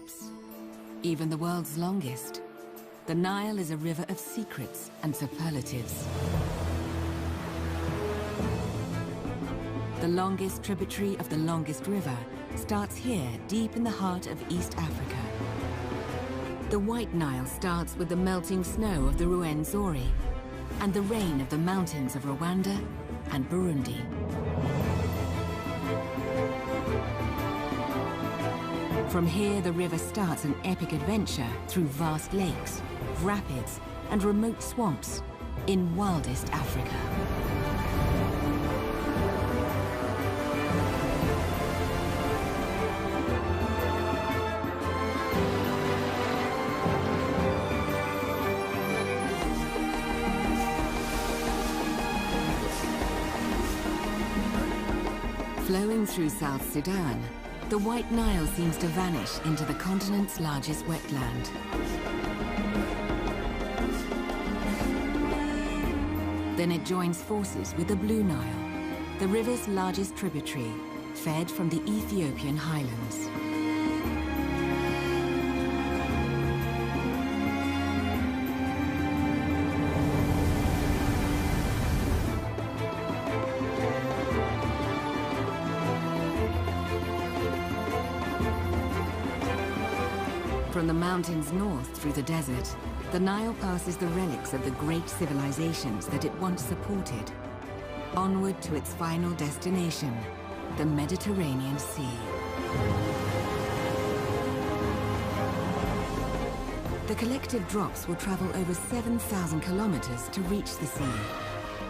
stops. Even the world's longest. The Nile is a river of secrets and superlatives. The longest tributary of the longest river starts here, deep in the heart of East Africa. The White Nile starts with the melting snow of the Ruwenzori and the rain of the mountains of Rwanda and Burundi. From here, the river starts an epic adventure through vast lakes, rapids, and remote swamps in wildest Africa. Flowing through South Sudan, the White Nile seems to vanish into the continent's largest wetland. Then it joins forces with the Blue Nile, the river's largest tributary, fed from the Ethiopian highlands. From the mountains north through the desert, the Nile passes the relics of the great civilizations that it once supported, onward to its final destination, the Mediterranean Sea. The collective drops will travel over 7,000 kilometers to reach the sea,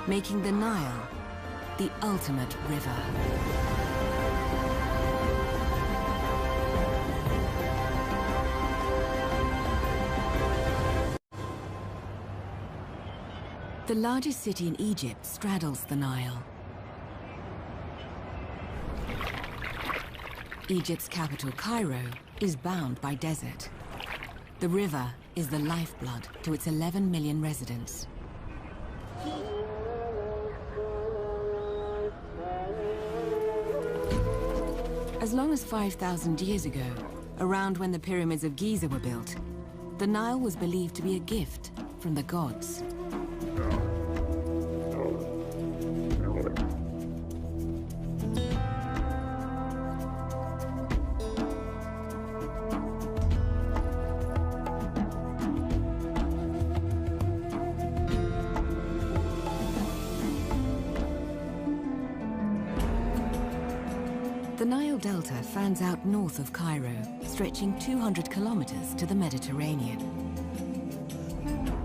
making the Nile the ultimate river. The largest city in Egypt straddles the Nile. Egypt's capital, Cairo, is bound by desert. The river is the lifeblood to its 11 million residents. As long as 5,000 years ago, around when the pyramids of Giza were built, the Nile was believed to be a gift from the gods. The Nile Delta fans out north of Cairo, stretching 200 kilometers to the Mediterranean.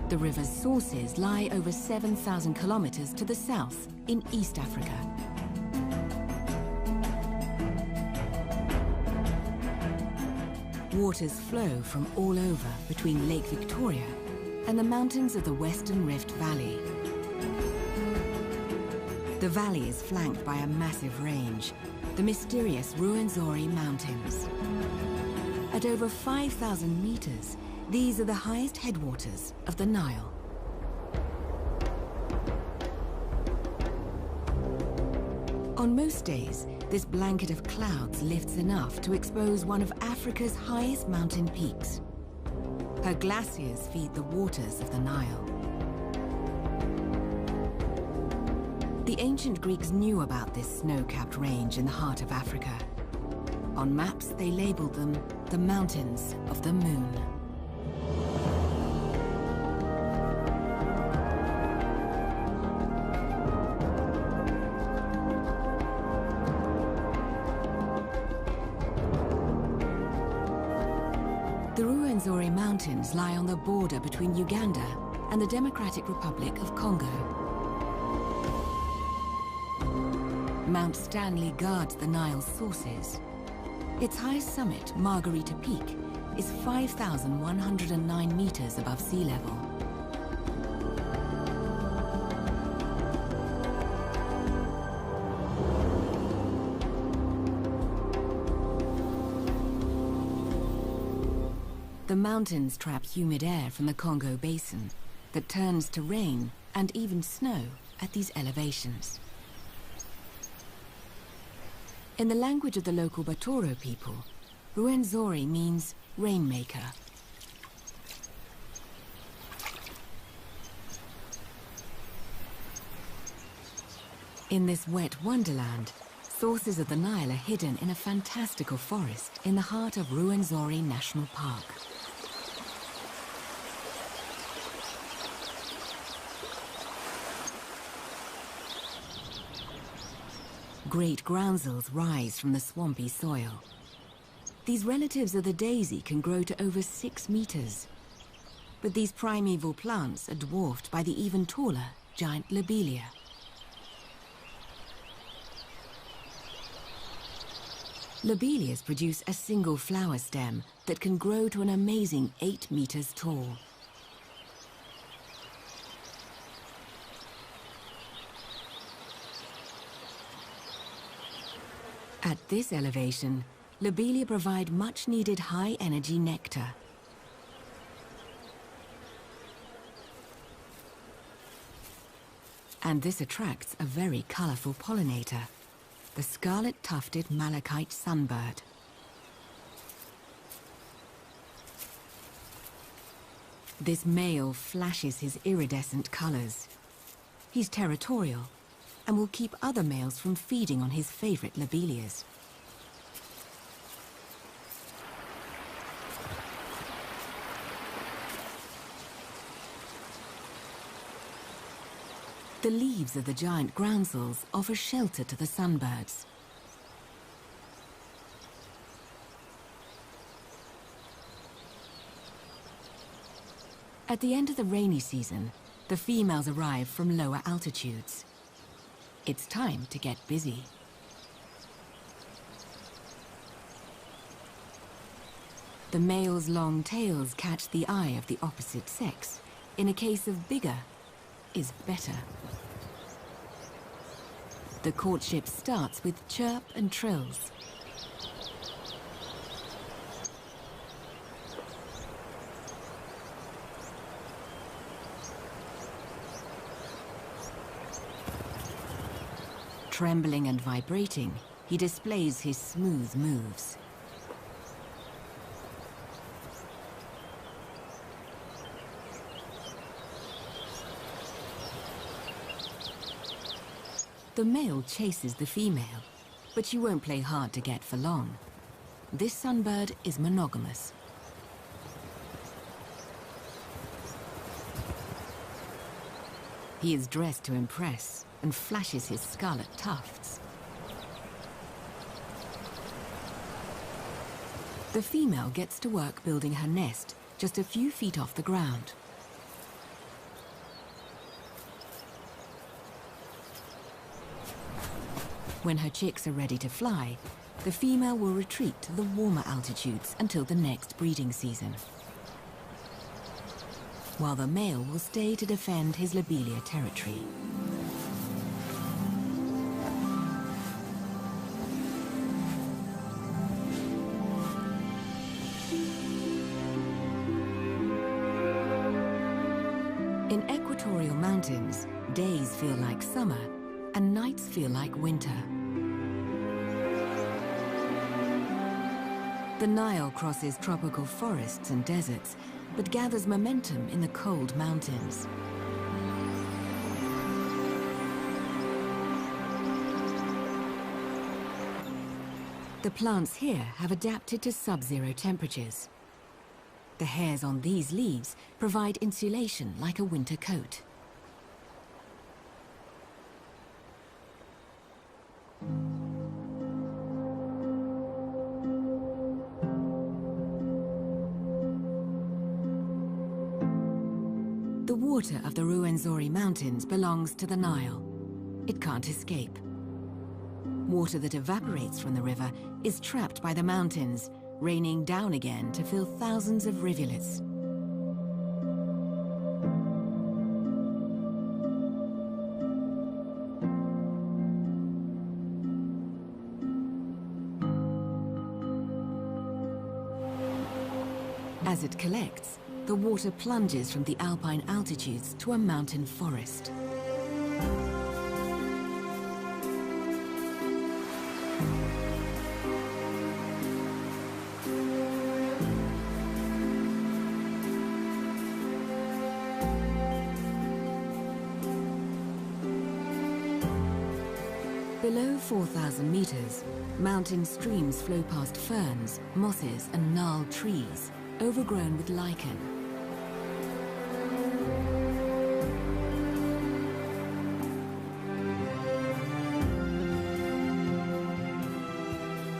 The river's sources lie over 7,000 kilometers to the south in East Africa. Waters flow from all over between Lake Victoria and the mountains of the Western Rift Valley. The valley is flanked by a massive range, the mysterious Ruwenzori Mountains. At over 5,000 meters, these are the highest headwaters of the Nile. On most days, this blanket of clouds lifts enough to expose one of Africa's highest mountain peaks. Her glaciers feed the waters of the Nile. The ancient Greeks knew about this snow-capped range in the heart of Africa. On maps, they labeled them the Mountains of the Moon. The Ruwenzori Mountains lie on the border between Uganda and the Democratic Republic of Congo. Mount Stanley guards the Nile's sources. Its highest summit, Margarita Peak, is 5,109 meters above sea level. The mountains trap humid air from the Congo Basin that turns to rain and even snow at these elevations. In the language of the local Batoro people, Ruwenzori means rainmaker. In this wet wonderland, sources of the Nile are hidden in a fantastical forest in the heart of Ruwenzori National Park. Great groundsels rise from the swampy soil. These relatives of the daisy can grow to over 6 meters. But these primeval plants are dwarfed by the even taller giant lobelia. Lobelias produce a single flower stem that can grow to an amazing 8 meters tall. At this elevation, lobelia provide much-needed high-energy nectar. And this attracts a very colorful pollinator, the scarlet-tufted malachite sunbird. This male flashes his iridescent colors. He's territorial and will keep other males from feeding on his favorite lobelias. The leaves of the giant groundsels offer shelter to the sunbirds. At the end of the rainy season, the females arrive from lower altitudes. It's time to get busy. The male's long tails catch the eye of the opposite sex. In a case of bigger is better. The courtship starts with chirp and trills. Trembling and vibrating, he displays his smooth moves. The male chases the female, but she won't play hard to get for long. This sunbird is monogamous. He is dressed to impress and flashes his scarlet tufts. The female gets to work building her nest just a few feet off the ground. When her chicks are ready to fly, the female will retreat to the warmer altitudes until the next breeding season, while the male will stay to defend his lobelia territory. In equatorial mountains, days feel like summer and nights feel like winter. The Nile crosses tropical forests and deserts, but gathers momentum in the cold mountains. The plants here have adapted to sub-zero temperatures. The hairs on these leaves provide insulation like a winter coat. The water of the Ruwenzori Mountains belongs to the Nile. It can't escape. Water that evaporates from the river is trapped by the mountains, raining down again to fill thousands of rivulets. As it collects, the water plunges from the alpine altitudes to a mountain forest. Below 4,000 meters, mountain streams flow past ferns, mosses, and gnarled trees, overgrown with lichen.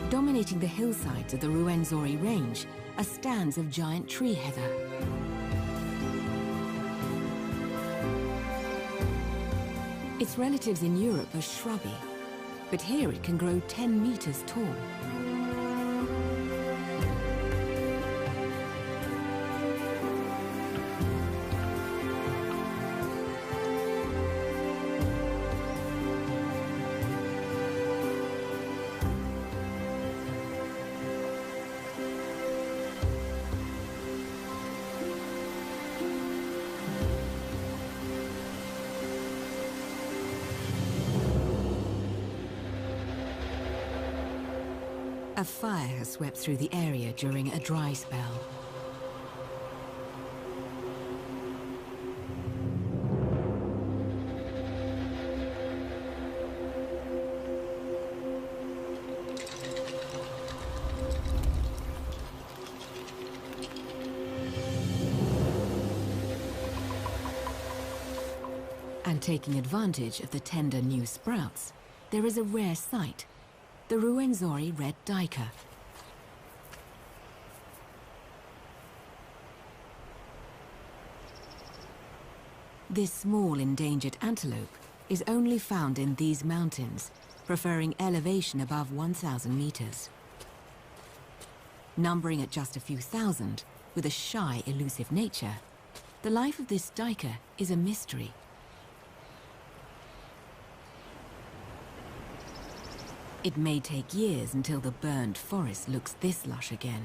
Dominating the hillsides of the Ruwenzori Range are stands of giant tree heather. Its relatives in Europe are shrubby, but here it can grow 10 meters tall. A fire has swept through the area during a dry spell. And taking advantage of the tender new sprouts, there is a rare sight: the Ruwenzori red duiker. This small endangered antelope is only found in these mountains, preferring elevation above 1,000 meters. Numbering at just a few thousand, with a shy, elusive nature, the life of this duiker is a mystery. It may take years until the burned forest looks this lush again.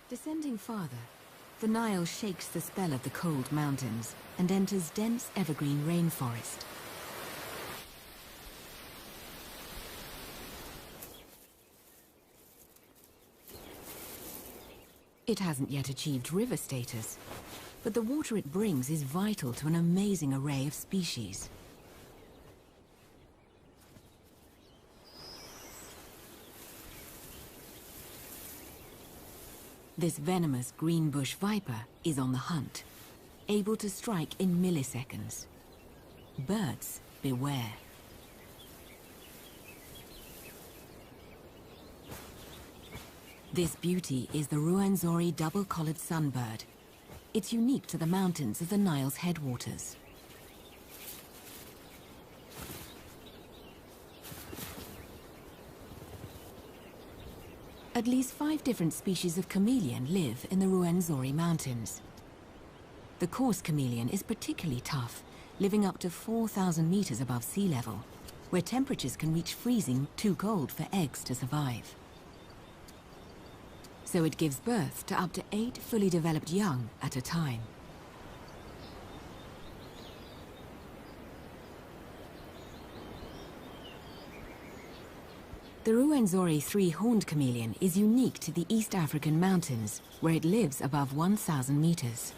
Descending farther, the Nile shakes the spell of the cold mountains and enters dense evergreen rainforest. It hasn't yet achieved river status, but the water it brings is vital to an amazing array of species. This venomous greenbush viper is on the hunt, able to strike in milliseconds. Birds, beware. This beauty is the Ruwenzori double-collared sunbird. It's unique to the mountains of the Nile's headwaters. At least 5 different species of chameleon live in the Ruwenzori Mountains. The coarse chameleon is particularly tough, living up to 4,000 meters above sea level, where temperatures can reach freezing, too cold for eggs to survive. So it gives birth to up to 8 fully developed young at a time. The Ruwenzori three-horned chameleon is unique to the East African mountains, where it lives above 1,000 meters.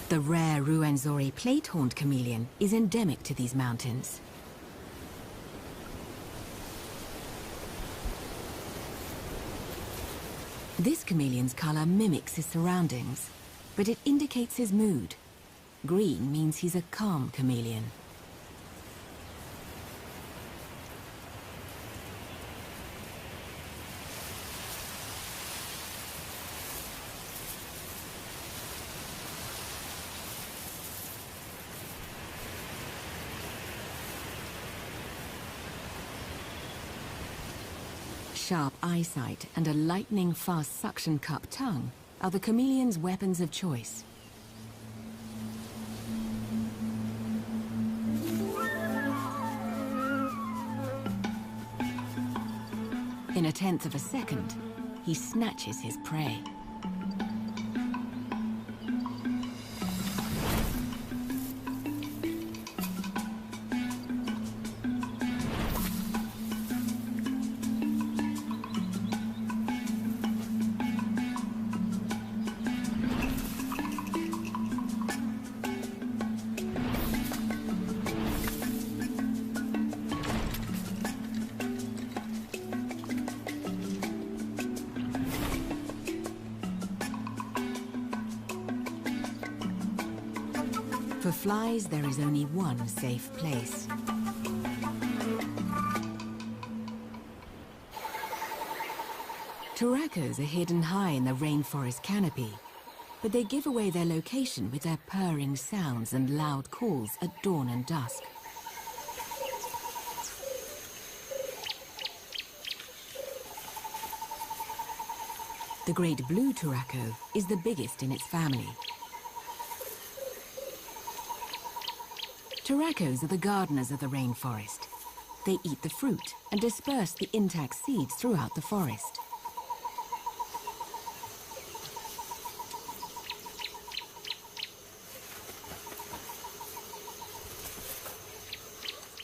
The rare Ruwenzori plate-horned chameleon is endemic to these mountains. This chameleon's color mimics his surroundings, but it indicates his mood. Green means he's a calm chameleon. Sharp eyesight and a lightning-fast suction cup tongue are the chameleon's weapons of choice. In a tenth of a second, he snatches his prey. For flies, there is only one safe place. Turacos are hidden high in the rainforest canopy, but they give away their location with their purring sounds and loud calls at dawn and dusk. The great blue turaco is the biggest in its family. Turacos are the gardeners of the rainforest. They eat the fruit and disperse the intact seeds throughout the forest.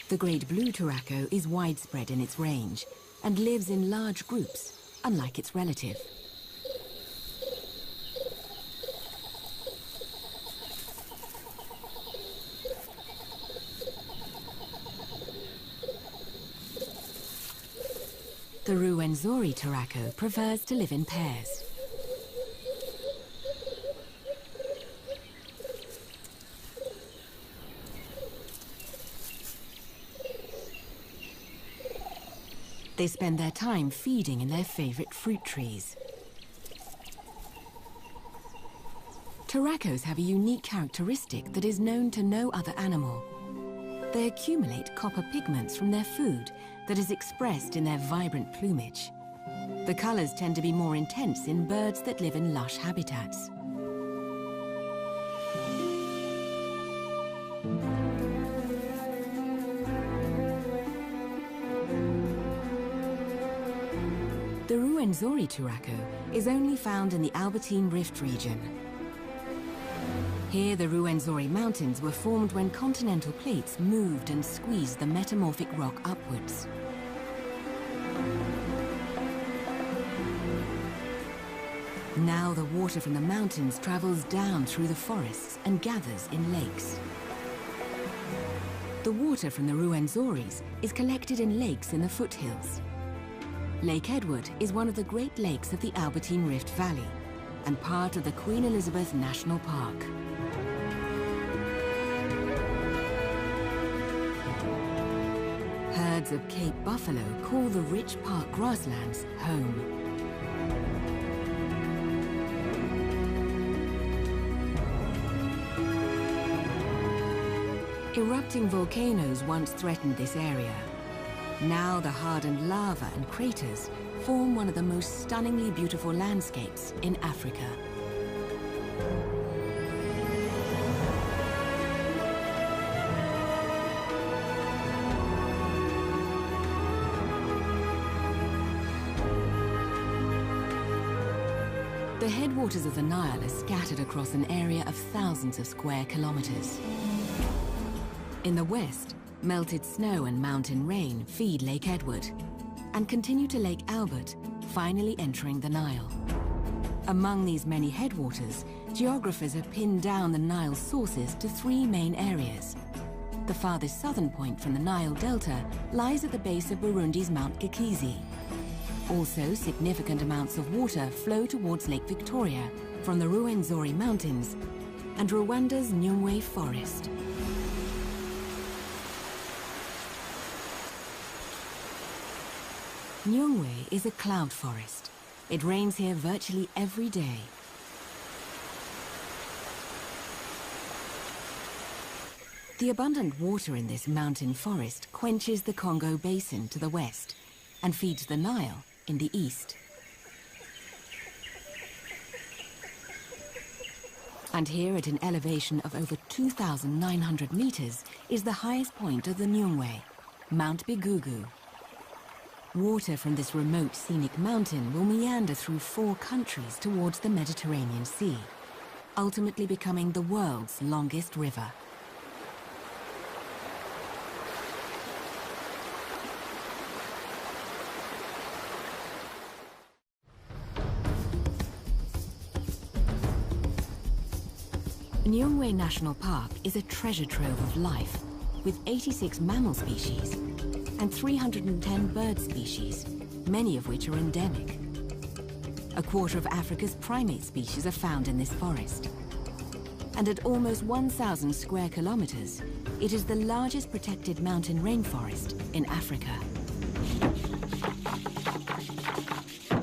The great blue turaco is widespread in its range and lives in large groups, unlike its relative. The Ruwenzori turaco prefers to live in pairs. They spend their time feeding in their favorite fruit trees. Turacos have a unique characteristic that is known to no other animal. They accumulate copper pigments from their food that is expressed in their vibrant plumage. The colors tend to be more intense in birds that live in lush habitats. The Ruwenzori turaco is only found in the Albertine Rift region. Here, the Ruwenzori Mountains were formed when continental plates moved and squeezed the metamorphic rock upwards. Now the water from the mountains travels down through the forests and gathers in lakes. The water from the Ruwenzoris is collected in lakes in the foothills. Lake Edward is one of the Great Lakes of the Albertine Rift Valley and part of the Queen Elizabeth National Park. Herds of Cape buffalo call the rich park grasslands home. Erupting volcanoes once threatened this area. Now the hardened lava and craters form one of the most stunningly beautiful landscapes in Africa. The headwaters of the Nile are scattered across an area of thousands of square kilometers. In the west, melted snow and mountain rain feed Lake Edward and continue to Lake Albert, finally entering the Nile. Among these many headwaters, geographers have pinned down the Nile's sources to three main areas. The farthest southern point from the Nile Delta lies at the base of Burundi's Mount Gikezi. Also, significant amounts of water flow towards Lake Victoria from the Ruwenzori Mountains and Rwanda's Nyungwe Forest. Nyungwe is a cloud forest. It rains here virtually every day. The abundant water in this mountain forest quenches the Congo Basin to the west and feeds the Nile in the east. And here at an elevation of over 2,900 meters is the highest point of the Nyungwe, Mount Bigugu. Water from this remote scenic mountain will meander through 4 countries towards the Mediterranean Sea, ultimately becoming the world's longest river. Nyungwe National Park is a treasure trove of life, with 86 mammal species and 310 bird species, many of which are endemic. A quarter of Africa's primate species are found in this forest. And at almost 1,000 square kilometers, it is the largest protected mountain rainforest in Africa.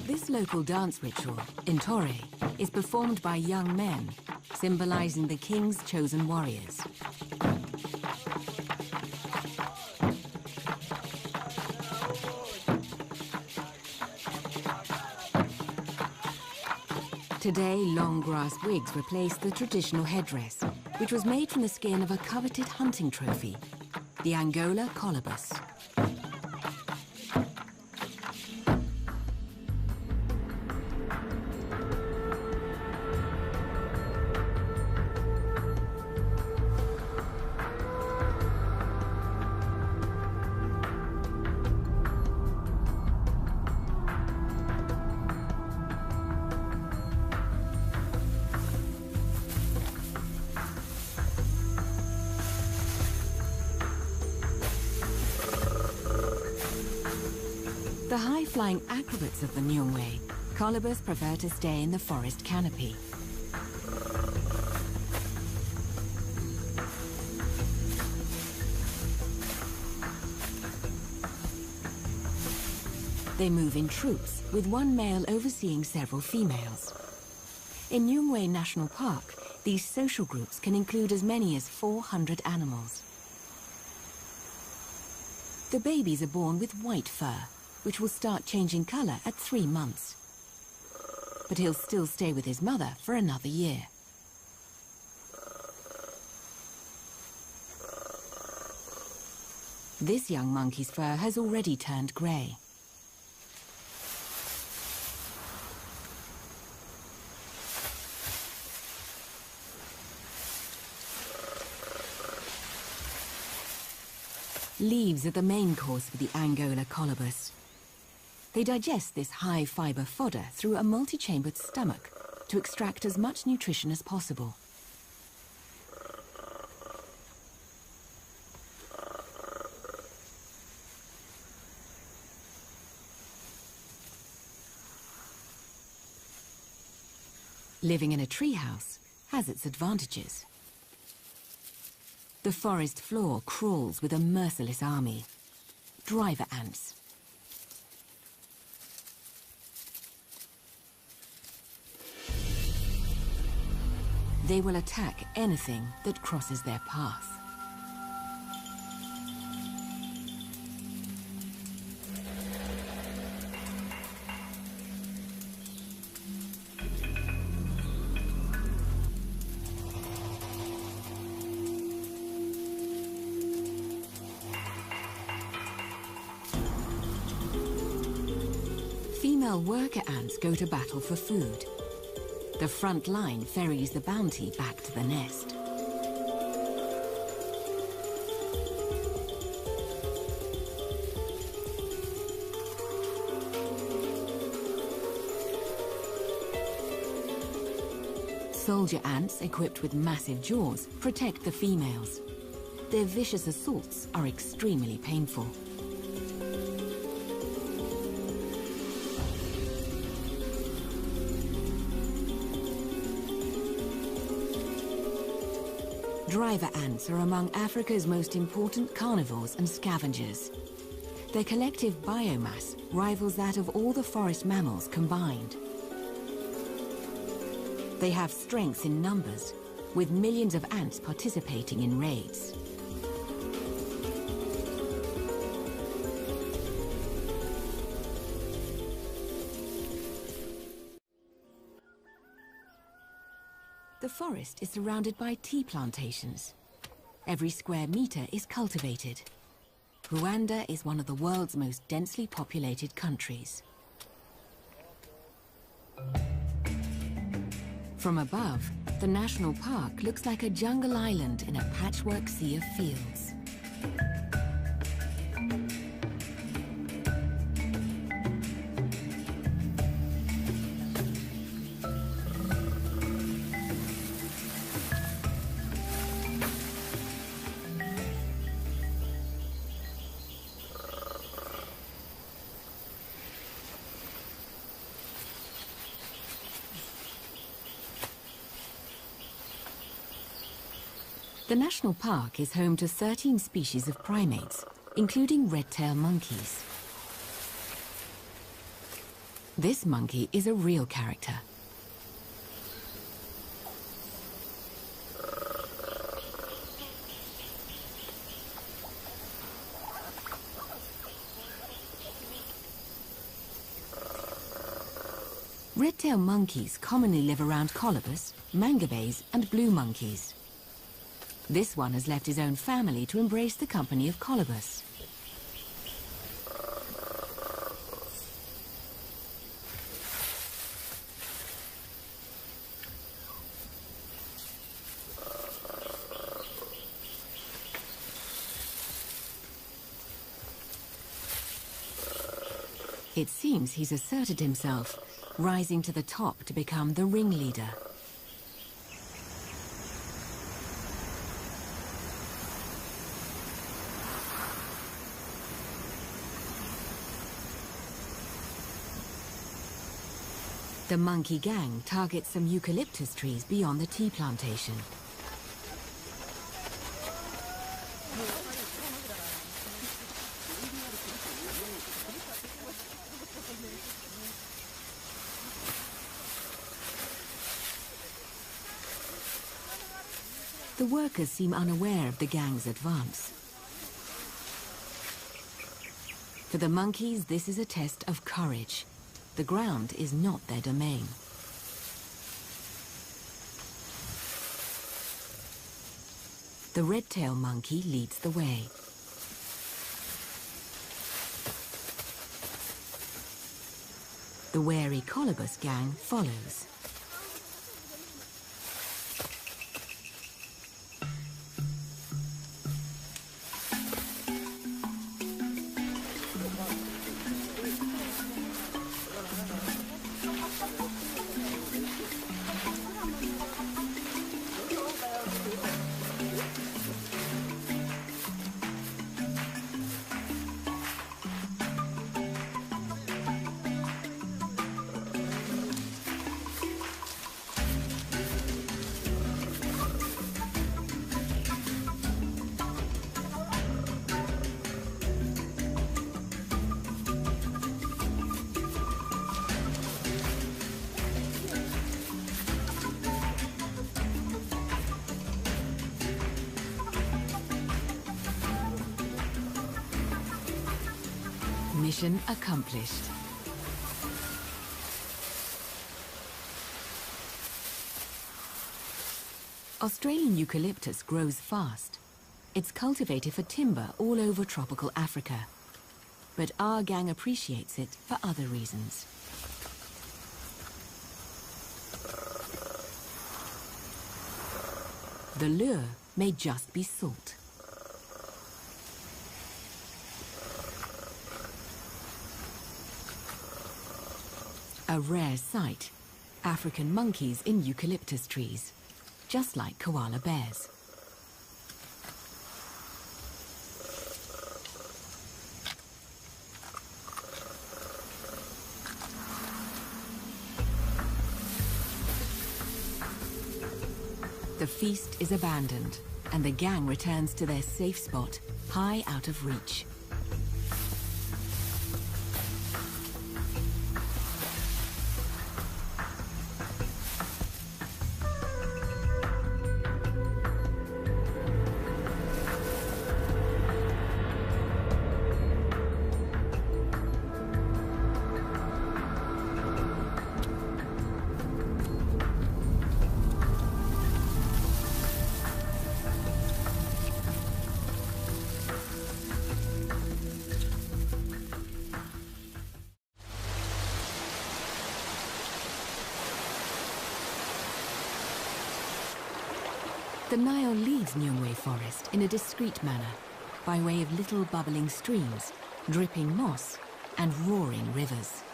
This local dance ritual, Intore, is performed by young men, symbolizing the king's chosen warriors. Today, long grass wigs replace the traditional headdress, which was made from the skin of a coveted hunting trophy, the Angola colobus. The high-flying acrobats of the Nyungwe, colobus prefer to stay in the forest canopy. They move in troops, with one male overseeing several females. In Nyungwe National Park, these social groups can include as many as 400 animals. The babies are born with white fur, which will start changing color at 3 months. But he'll still stay with his mother for another year. This young monkey's fur has already turned gray. Leaves are the main course for the Angola colobus. They digest this high-fiber fodder through a multi-chambered stomach to extract as much nutrition as possible. Living in a treehouse has its advantages. The forest floor crawls with a merciless army. Driver ants. They will attack anything that crosses their path. Female worker ants go to battle for food. The front line ferries the bounty back to the nest. Soldier ants, equipped with massive jaws, protect the females. Their vicious assaults are extremely painful. Driver ants are among Africa's most important carnivores and scavengers. Their collective biomass rivals that of all the forest mammals combined. They have strength in numbers, with millions of ants participating in raids. The forest is surrounded by tea plantations. Every square meter is cultivated. Rwanda is one of the world's most densely populated countries. From above, the national park looks like a jungle island in a patchwork sea of fields. The national park is home to 13 species of primates, including red-tailed monkeys. This monkey is a real character. Red-tailed monkeys commonly live around colobus, mangabeys, and blue monkeys. This one has left his own family to embrace the company of colobus. It seems he's asserted himself, rising to the top to become the ringleader. The monkey gang targets some eucalyptus trees beyond the tea plantation. The workers seem unaware of the gang's advance. For the monkeys, this is a test of courage. The ground is not their domain. The red-tailed monkey leads the way. The wary colobus gang follows. Mission accomplished. Australian eucalyptus grows fast. It's cultivated for timber all over tropical Africa. But our gang appreciates it for other reasons. The lure may just be salt. A rare sight, African monkeys in eucalyptus trees, just like koala bears. The feast is abandoned, and the gang returns to their safe spot, high out of reach. The Nile leaves Nyungwe Forest in a discreet manner, by way of little bubbling streams, dripping moss, and roaring rivers.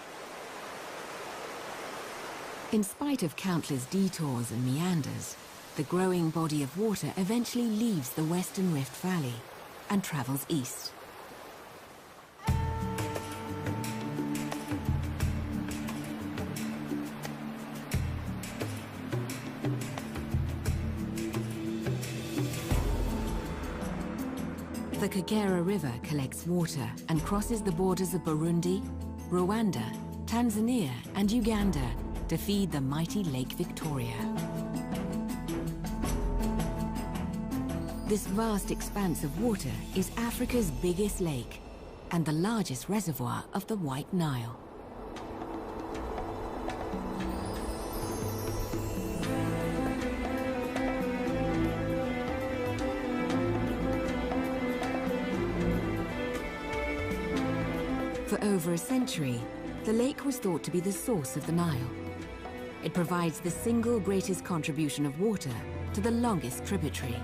In spite of countless detours and meanders, the growing body of water eventually leaves the Western Rift Valley and travels east. The Kagera River collects water and crosses the borders of Burundi, Rwanda, Tanzania, and Uganda to feed the mighty Lake Victoria. This vast expanse of water is Africa's biggest lake and the largest reservoir of the White Nile. For over a century, the lake was thought to be the source of the Nile. It provides the single greatest contribution of water to the longest tributary.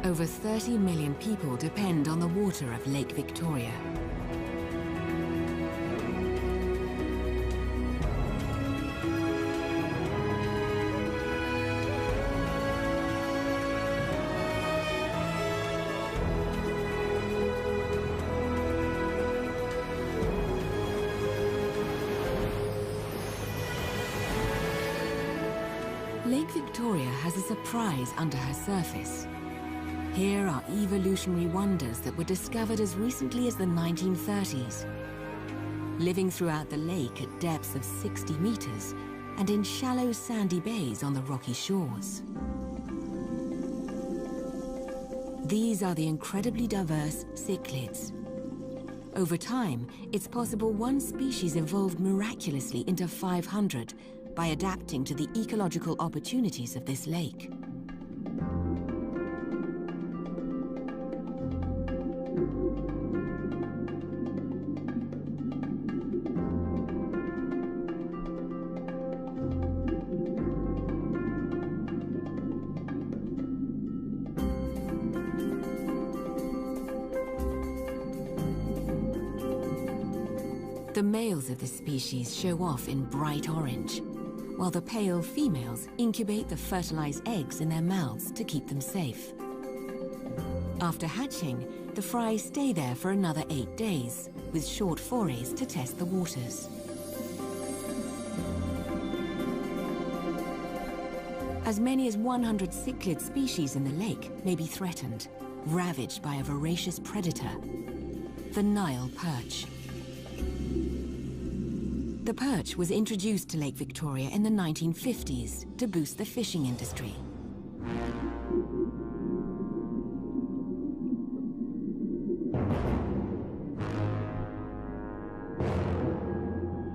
Over 30 million people depend on the water of Lake Victoria. Lake Victoria has a surprise under her surface. Here are evolutionary wonders that were discovered as recently as the 1930s. Living throughout the lake at depths of 60 meters and in shallow sandy bays on the rocky shores. These are the incredibly diverse cichlids. Over time, it's possible one species evolved miraculously into 500 by adapting to the ecological opportunities of this lake. The males of this species show off in bright orange, while the pale females incubate the fertilized eggs in their mouths to keep them safe. After hatching, the fry stay there for another 8 days, with short forays to test the waters. As many as 100 cichlid species in the lake may be threatened, ravaged by a voracious predator, the Nile perch. The perch was introduced to Lake Victoria in the 1950s to boost the fishing industry.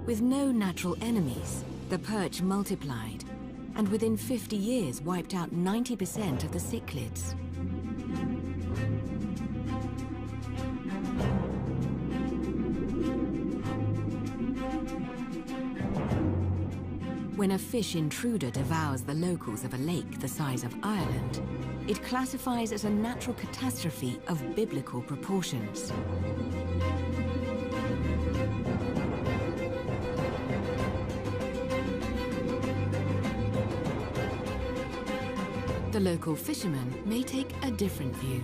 With no natural enemies, the perch multiplied, and within 50 years wiped out 90% of the cichlids. When a fish intruder devours the locals of a lake the size of Ireland, it classifies as a natural catastrophe of biblical proportions. The local fishermen may take a different view.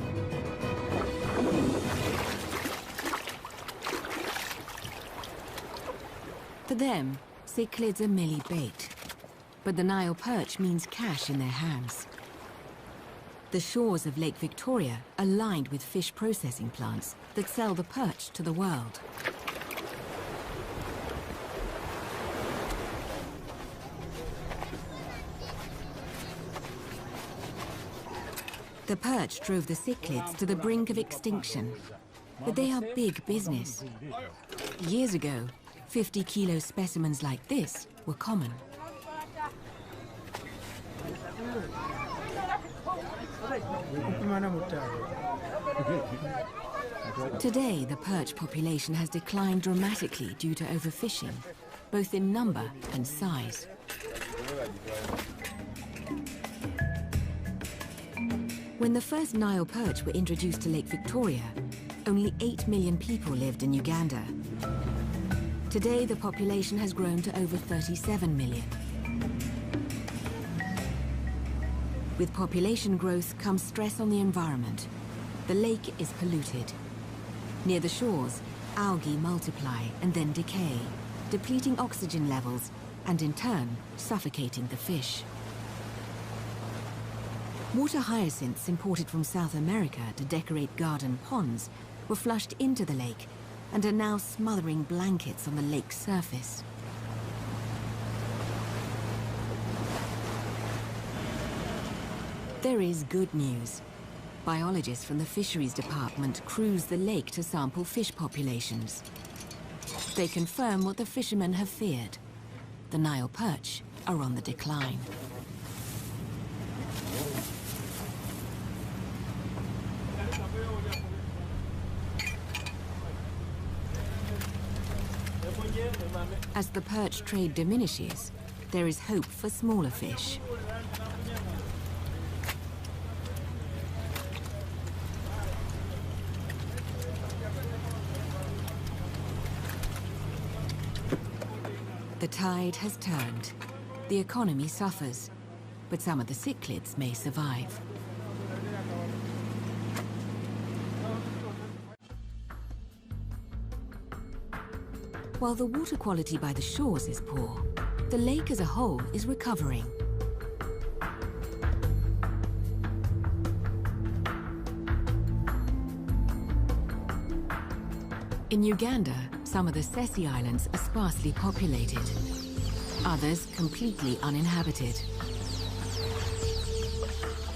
For them, cichlids are merely bait, but the Nile perch means cash in their hands. The shores of Lake Victoria are lined with fish processing plants that sell the perch to the world. The perch drove the cichlids to the brink of extinction, but they are big business. Years ago, 50-kilo specimens like this were common. Today, the perch population has declined dramatically due to overfishing, both in number and size. When the first Nile perch were introduced to Lake Victoria, only 8 million people lived in Uganda. Today, the population has grown to over 37 million. With population growth comes stress on the environment. The lake is polluted. Near the shores, algae multiply and then decay, depleting oxygen levels and in turn suffocating the fish. Water hyacinths imported from South America to decorate garden ponds were flushed into the lake and are now smothering blankets on the lake's surface. There is good news. Biologists from the fisheries department cruise the lake to sample fish populations. They confirm what the fishermen have feared. The Nile perch are on the decline. As the perch trade diminishes, there is hope for smaller fish. The tide has turned. The economy suffers, but some of the cichlids may survive. While the water quality by the shores is poor, the lake as a whole is recovering. In Uganda, some of the Sesi Islands are sparsely populated, others completely uninhabited.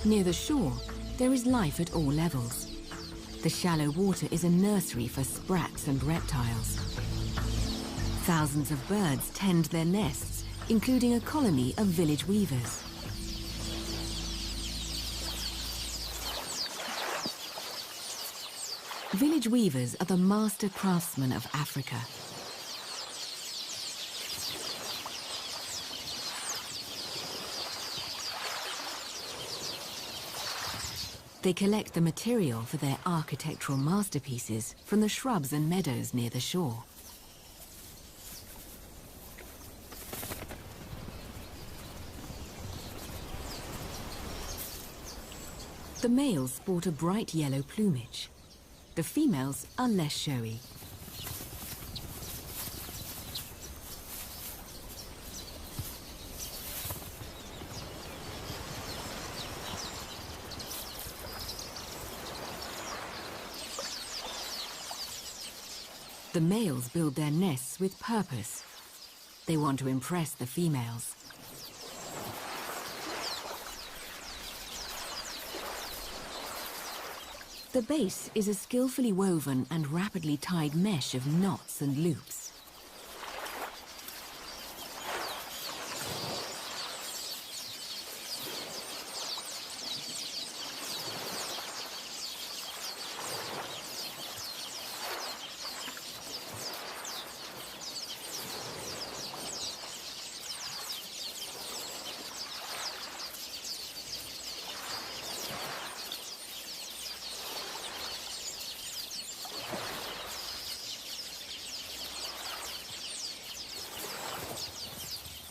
Near the shore, there is life at all levels. The shallow water is a nursery for sprats and reptiles. Thousands of birds tend their nests, including a colony of village weavers. Village weavers are the master craftsmen of Africa. They collect the material for their architectural masterpieces from the shrubs and meadows near the shore. The males sport a bright yellow plumage. The females are less showy. The males build their nests with purpose. They want to impress the females. The base is a skillfully woven and rapidly tied mesh of knots and loops.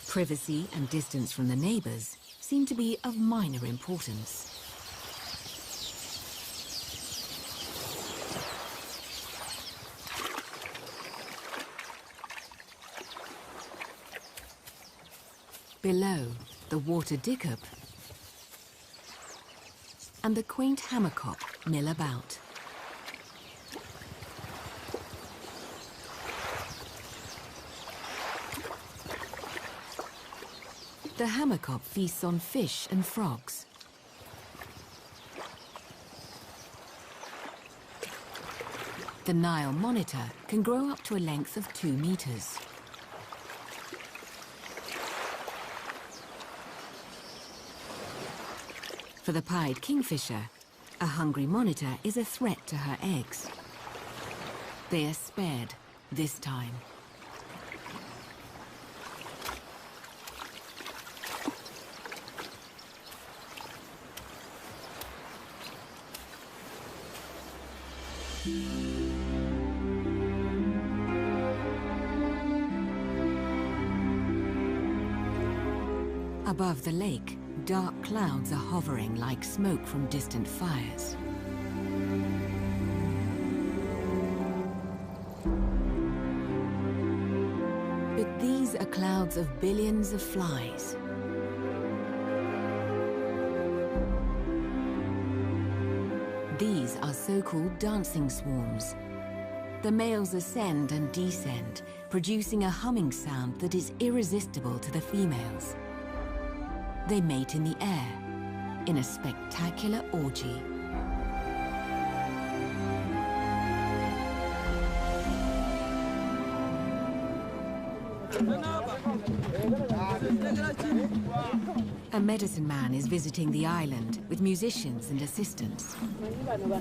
Privacy and distance from the neighbors seem to be of minor importance. Below, the water dickup and the quaint hammercock mill about. The hammercock feasts on fish and frogs. The Nile monitor can grow up to a length of 2 meters. For the pied kingfisher, a hungry monitor is a threat to her eggs. They are spared this time. Above the lake, dark clouds are hovering like smoke from distant fires. But these are clouds of billions of flies. These are so-called dancing swarms. The males ascend and descend, producing a humming sound that is irresistible to the females. They mate in the air, in a spectacular orgy. A medicine man is visiting the island with musicians and assistants.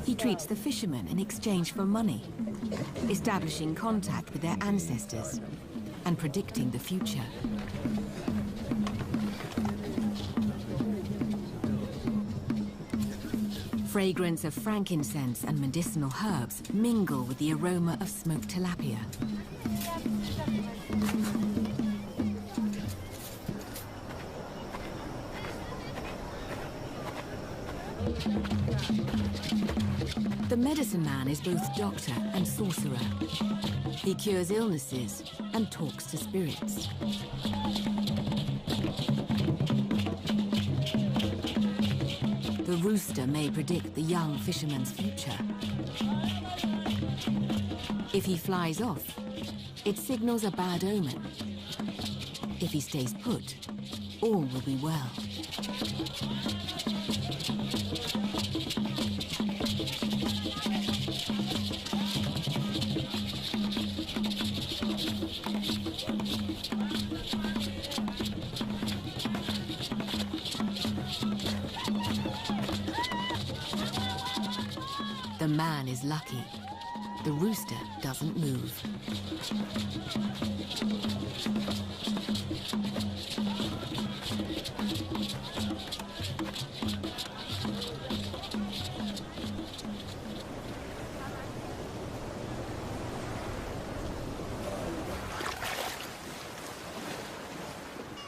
He treats the fishermen in exchange for money, establishing contact with their ancestors and predicting the future. Fragrance of frankincense and medicinal herbs mingle with the aroma of smoked tilapia. The medicine man is both doctor and sorcerer. He cures illnesses and talks to spirits. The rooster may predict the young fisherman's future. If he flies off, it signals a bad omen. If he stays put, all will be well. The man is lucky. The rooster doesn't move.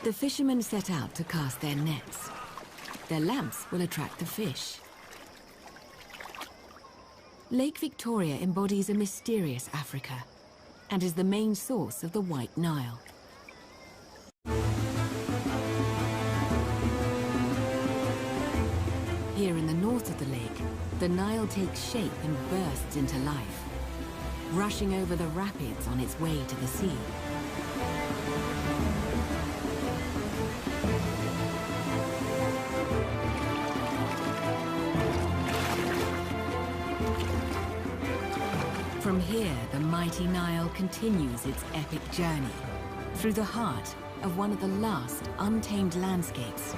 The fishermen set out to cast their nets. Their lamps will attract the fish. Lake Victoria embodies a mysterious Africa and is the main source of the White Nile. Here in the north of the lake, the Nile takes shape and bursts into life, rushing over the rapids on its way to the sea. From here, the mighty Nile continues its epic journey through the heart of one of the last untamed landscapes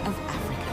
of Africa.